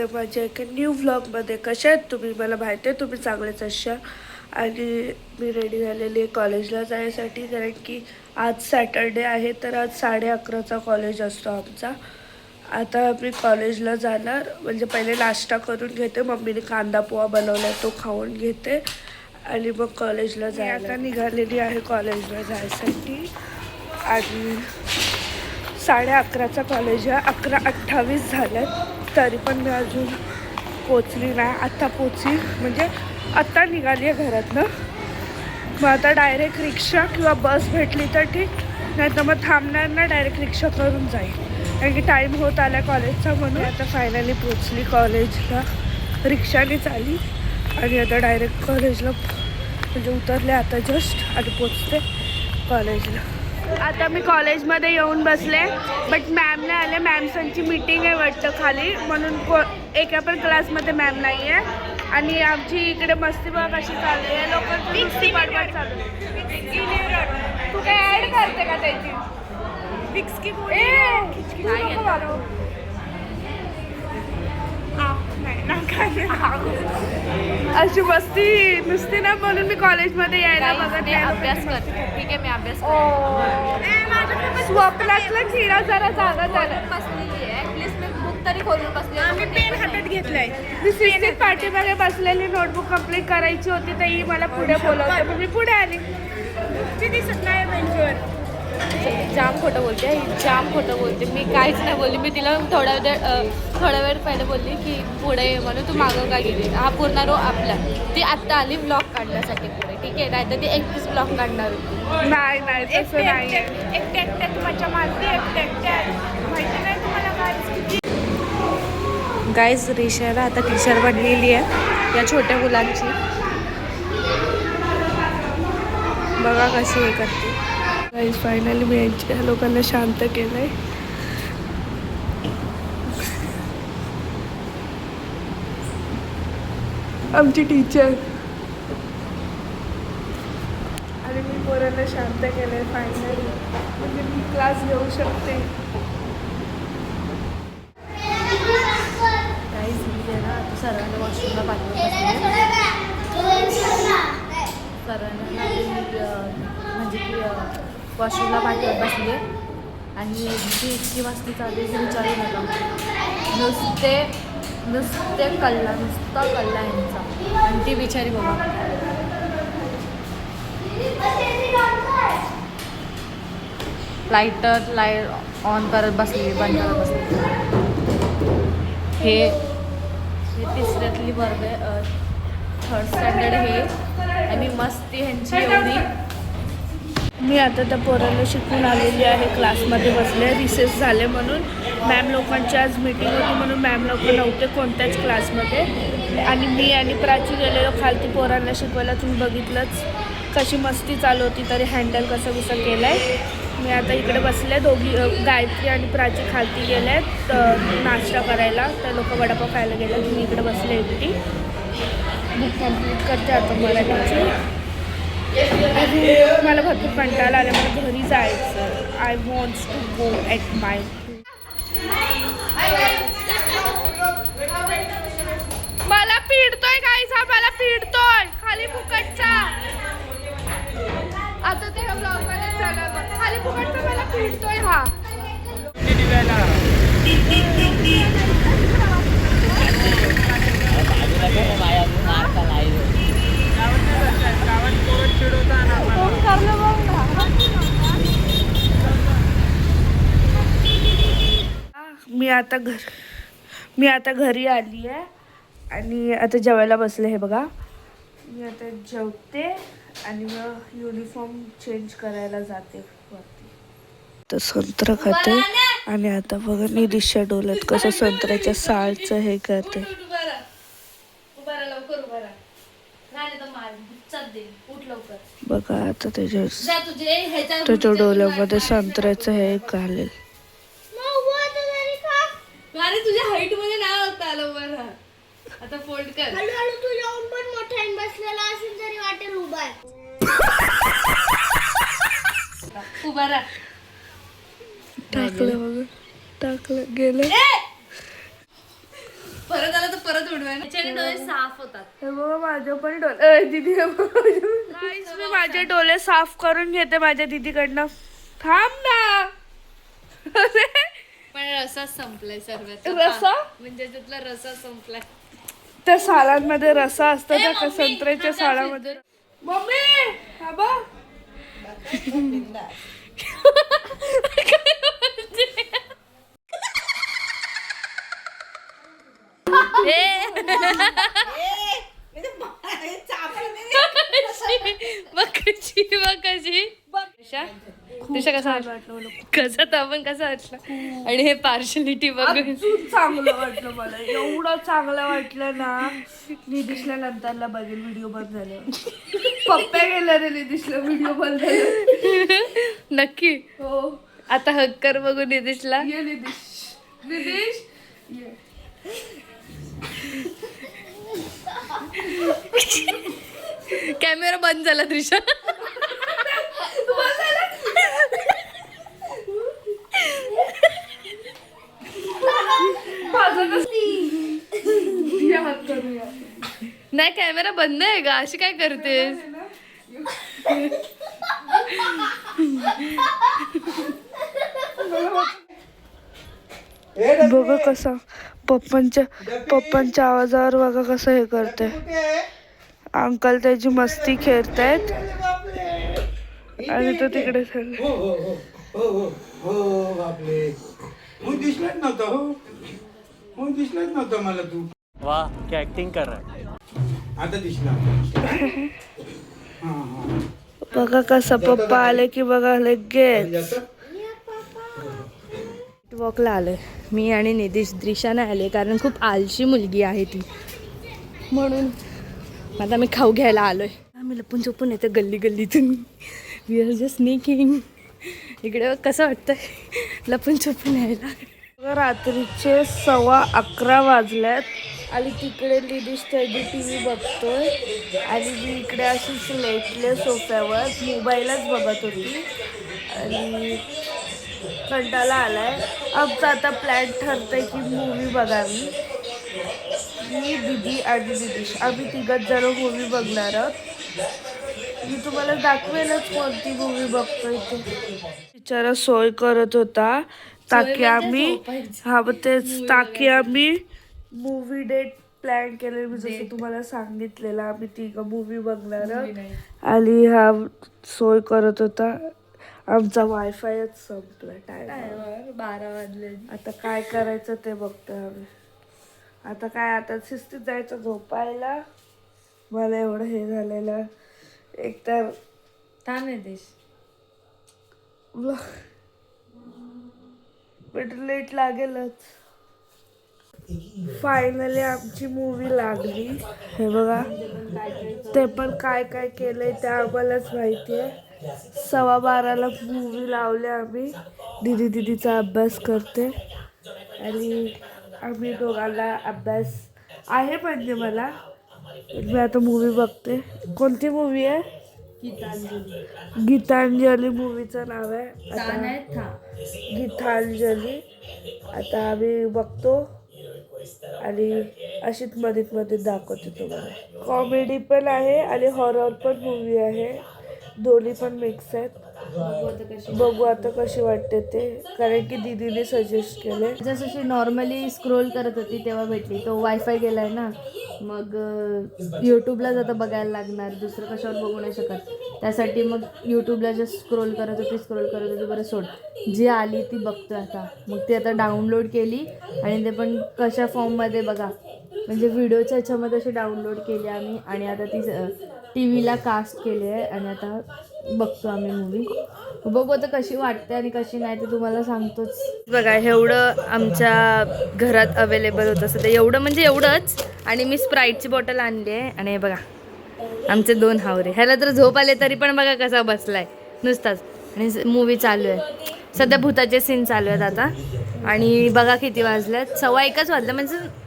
आहे माझ्या एका न्यू व्लॉगमध्ये. कशा आहेत तुम्ही? मला माहिती आहे तुम्ही चांगलेच असाल. आणि मी रेडी झालेली आहे कॉलेजला जाण्यासाठी, कारण की आज सॅटर्डे आहे, तर आज 11:30चा कॉलेज असतो आमचा. आता मी कॉलेजला जाणार, म्हणजे पहिले नाश्ता करून घेते. मम्मीने कांदा पोहा बनवला तो खाऊन घेते आणि मग कॉलेजला जायला. आता निघालेली आहे कॉलेजला जायसाठी आणि 11:30चा कॉलेज आहे. 11:28 झाल्यात तरी पण मी अजून पोचली नाही. आत्ता पोचली म्हणजे आत्ता निघाली आहे घरातनं. मग आता डायरेक्ट रिक्षा किंवा बस भेटली तर ठीक, नाही तर मग थांबणार ना, डायरेक्ट रिक्षा करून जाईल, कारण की टाईम होत आला कॉलेजचा. म्हणून आता फायनली पोचली कॉलेजला. रिक्षानेच आली आणि आता डायरेक्ट कॉलेजला म्हणजे उतरले आता जस्ट आणि पोचते कॉलेजला. आता मी कॉलेजमध्ये येऊन बसले, बट मॅम नाही आले. मॅमसांची मीटिंग आहे वाटतं खाली, म्हणून एका पण क्लासमध्ये मॅम नाही आहे. आणि आमची इकडे मस्ती बघ कशी चालू आहे. लोक बडबड चालू आहे. तू काय ॲड करते का त्याची? फिक्स की अशी मस्ती नुसती ना, म्हणून मी कॉलेजमध्ये यायला बघत नाही. अभ्यास करते. ठीक आहे, मी अभ्यास करते. स्वप्नातला खिरा जरा जागा झाला. बसलेली आहे, ऍटलीस्ट मी बुक तरी खोलून बसली. आम्ही पेन हातात घेतलाय. मी शिस्तीत पाठीमागे बसलेली, नोटबुक कंप्लीट करायची होती, तर ही मला पुढे बोलवते, पण मी पुढे आली. ती दिसत नाही बेंचवर. जाम खोटं बोलते, जाम खोटं बोलते. मी काहीच नाही बोलली. मी तिला थोडा वेळ पहिले बोलली की पुढे ये म्हणून. तू मागं का गेली? हा पूर्ण रो आपला. ती आत्ता आली ब्लॉग काढण्यासाठी पुढे, ठीक आहे. नाही तर ती 31 ब्लॉग काढणार होती. नाही नाही तसं नाही. एकट्या तुमच्या मारती एकट्या माहिती नाही तुम्हाला काय. गाईज, रिशाला आता टीचर बनलेली आहे या छोट्या मुलांची. बघा कशी हे करते. गाईज, फायनली मी यांच्या लोकांना शांत केलंय. आमची टीचर आणि मी पोरांना शांत केलंय फायनली, म्हणजे मी क्लास घेऊ शकते. गाईज, मी ना आता सर्वांना वॉशरूमला पाठवत सर्वांना म्हणजे की वॉशरूमला पाठवत बसले. आणि जी इतकी मस्ती चालू आहे विचारू नका. नुसता कल्ला यांचा. आणि ती बिचारी बघा लाईट ऑन करत बसली, बंद करत बसली. हे तिसऱ्यातली वर्ग, 3rd स्टँडर्ड हे. आणि मस्ती ह्यांची एवढी. मी आता त्या पोरांना शिकून आलेली आहे, क्लासमध्ये बसले. रिसेस झाले म्हणून. मॅम लोकांची आज मीटिंग होती म्हणून मॅम लोक नव्हते कोणत्याच क्लासमध्ये. आणि मी आणि प्राची गेलेलो खालती पोरांना शिकवायला. तुम्ही बघितलंच कशी मस्ती चालू होती, तरी हँडल कसं केलं आहे. मी आता इकडे बसले. दोघी गायत्री आणि प्राची खालती गेले आहेत नाश्ता करायला. त्या लोक वडापाव खायला गेले. मी इकडे बसले एकटी. बुक कंप्लीट करते आता मराठीची. आणि मला भरपूर कंटाळा आला. मला घरी जायचं. I wants to go at my. मला पिडतोय गाईज, हा मला पिडतोय खाली फुकटचा. आता ते ब्लॉगमध्ये जाणार बघ. खाली फुकटचा मला पिडतोय हा. मी आता घरी आली आहे आणि आता जेवायला बसले. हे बघा, मी आता जेवते आणि मग युनिफॉर्म चेंज करायला जाते वरती. तर संत्र खाते आणि आता बघा निदिशा डोलत कसं संत्र्याच्या सालचं हे करते. बघा आता त्याच्या डोल्यामध्ये संत्र्याचं हे घालेल. अरे तुझ्या हाईट मध्ये नाही होत आलं बरं. आता फोल्ड कर. हळूहळू तू जाऊन पण मोठ्याने बसलेला असेल तरी वाटेल उभा आहे. उभा राहा. टाकलं बघा, टाकलं गेलं. परत आला तर परत उडवाय त्याच्याने डोळे साफ होतात. हे बघा माझे पण डोळे दीदी मी माझे डोळे साफ करून घेते माझ्या दीदीकडनं. थांब ना. पण रसा संपलाय सर्वात. रसा म्हणजे त्यातला रसा संपलाय. त्या सालांमध्ये रसा असतो त्या संत्र्याच्या सालामध्ये. मम्मी हा बघ. कसा आपण कसा वाटला आणि हे पार्शलिटी बघून चांगलं वाटलं मला. एवढं चांगलं वाटलं ना. निधीशला नंतरला बघेल व्हिडिओ बंद झालं. पप्प्या गेल्या रे निधीशला व्हिडिओ बंद झालं. नक्की. हो आता हक कर बघू निधीशला. ये निधीश. निधीश ये. कॅमेरा बंद झाला त्रिशा. नाही कॅमेरा बंद आहे का? अशी काय करतेस? बघा कसा पप्पांच्या आवाजावर बघा कसं हे करते. अंकल त्याची मस्ती खेळतायत आणि तो तिकडे चालला. हो बापरे. मग दिसलाच नव्हता. हो दिसलाच नव्हता मला तू. वाह क्या एक्टिंग कर रहा है. आता दिसला. बघा कसा पप्पा आले की बघा लगेच वॉकला आलोय मी आणि निधीश. द्रिशाने आले कारण खूप आळशी मुलगी आहे ती, म्हणून आता मी खाऊ घ्यायला आलोय. आम्ही लपून छपून येते गल्ली गल्लीतून. We are just sneaking. इकडे कसं वाटतंय लपून छपून यायला. रात्रीचे 11:15 वाजल्यात आणि तिकडे निधीश त्याची TV बघतोय आणि मी इकडे अशीच लेटले सोफ्यावर मोबाईलच बघत होती आणि कंटाळा आलाय. आमचा आता प्लॅन ठरतंय की मूवी बघावी. मी दीदी आणि निधीश आम्ही तिघच जण मूवी बघणार आहोत. मी तुम्हाला दाखवेलच कोणती मूवी बघतोय ते. बिचारा सोय करत होता ताकी आम्ही ताकी आम्ही मूवी डेट प्लॅन केले. मी जसं तुम्हाला सांगितलेलं आम्ही तिघं मूवी बघणार आहोत आणि हा सोय करत होता. आमचा वायफायच संपला. टाइम 12 वाजले. आता काय करायचं ते बघतोय आम्ही. आता काय आता शिस्तीत जायचं झोपायला. मला एवढं हे झालेलं एकतर थांब निधीश. बट लेट लागेलच. फायनली आमची मूवी लागली. हे बघा ते पण काय काय केलंय ते आम्हालाच माहिती आहे. 12:15ला मूवी लावले आम्ही. दीदीचा अभ्यास करते आणि आम्ही दोघांना अभ्यास आहे म्हणजे मला. मी आता मूवी बघते. कोणती मूवी आहे? गीतांजली मूवीचं नाव आहे. आता गीतांजली आता आम्ही बघतो आणि अशीच मध्ये दाखवते तुम्हाला. कॉमेडी पण आहे आणि हॉरर पण मूवी आहे. दोन्ही पण मिक्स आहेत. बघू आता कशी वाटते ते, कारण की दीदीने सजेस्ट केले. जशी नॉर्मली स्क्रोल करत होती तेव्हा भेटली. तो वायफाय गेलाय ना, मग यूट्यूबलाच आता बघायला लागणार. दुसरं कशावर बघू नाही शकत. त्यासाठी मग यूट्यूबला जे स्क्रोल करत होती बरं सोड. जी आली ती बघतोय आता. मग ती आता डाउनलोड केली आणि ते पण कशा फॉर्ममध्ये बघा, म्हणजे व्हिडिओच्या ह्याच्यामध्ये अशी डाउनलोड केली आम्ही आणि आता ती TV ला कास्ट केली आहे आणि आता बघतो आम्ही मूवी. बघू आता कशी वाटते आणि कशी नाही ते तुम्हाला सांगतोच. बघा एवढं आमच्या घरात अवेलेबल होतं सध्या. एवढं म्हणजे एवढंच. आणि मी स्प्राईटची बॉटल आणली आहे आणि हे बघा आमचे 2 हावरे. ह्याला तर झोप आले तरी पण बघा कसा बसलाय नुसताच. आणि मूवी चालू आहे सध्या. भूताचे सीन चालू आहेत आता. आणि बघा किती वाजल्यात, 1:15 वाजलं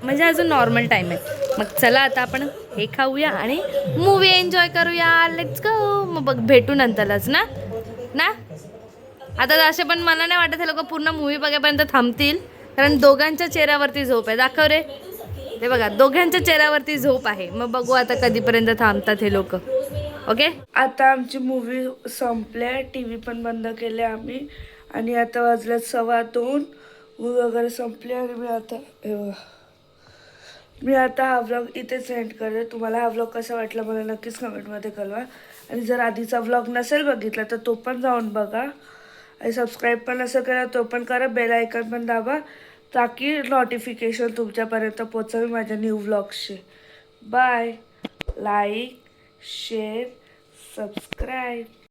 म्हणजे अजून नॉर्मल टाईम आहे. मग चला आता आपण हे खाऊया आणि मूवी एन्जॉय करूया. Let's go. मग बघ भेटू नंतरच ना. आता असे पण मला नाही वाटत हे लोक पूर्ण मूवी बघायपर्यंत थांबतील, कारण दोघांच्या चेहऱ्यावरती झोप आहे. दाखव रे. ते बघा दोघांच्या चेहऱ्यावरती झोप आहे. मग बघू आता कधीपर्यंत थांबतात हे लोक. ओके आता आमची मूवी संपल्या, टी व्ही पण बंद केले आम्ही आणि आता वाजल्यात 2:15. मूवी वगैरे संपली आणि मी आता हा व्लॉग इथे सेंड करेन. तुम्हाला हा व्लॉग कसा वाटला मला नक्कीच कमेंटमध्ये कळवा. आणि जर आधीचा व्लॉग नसेल बघितला तर तो पण जाऊन बघा आणि सबस्क्राईब पण असं करा, तो पण करा, बेल आयकॉन पण दाबा ताकी नोटिफिकेशन तुमच्यापर्यंत पोहोचेल माझ्या न्यू व्लॉग्सचे. बाय. Like, share, subscribe.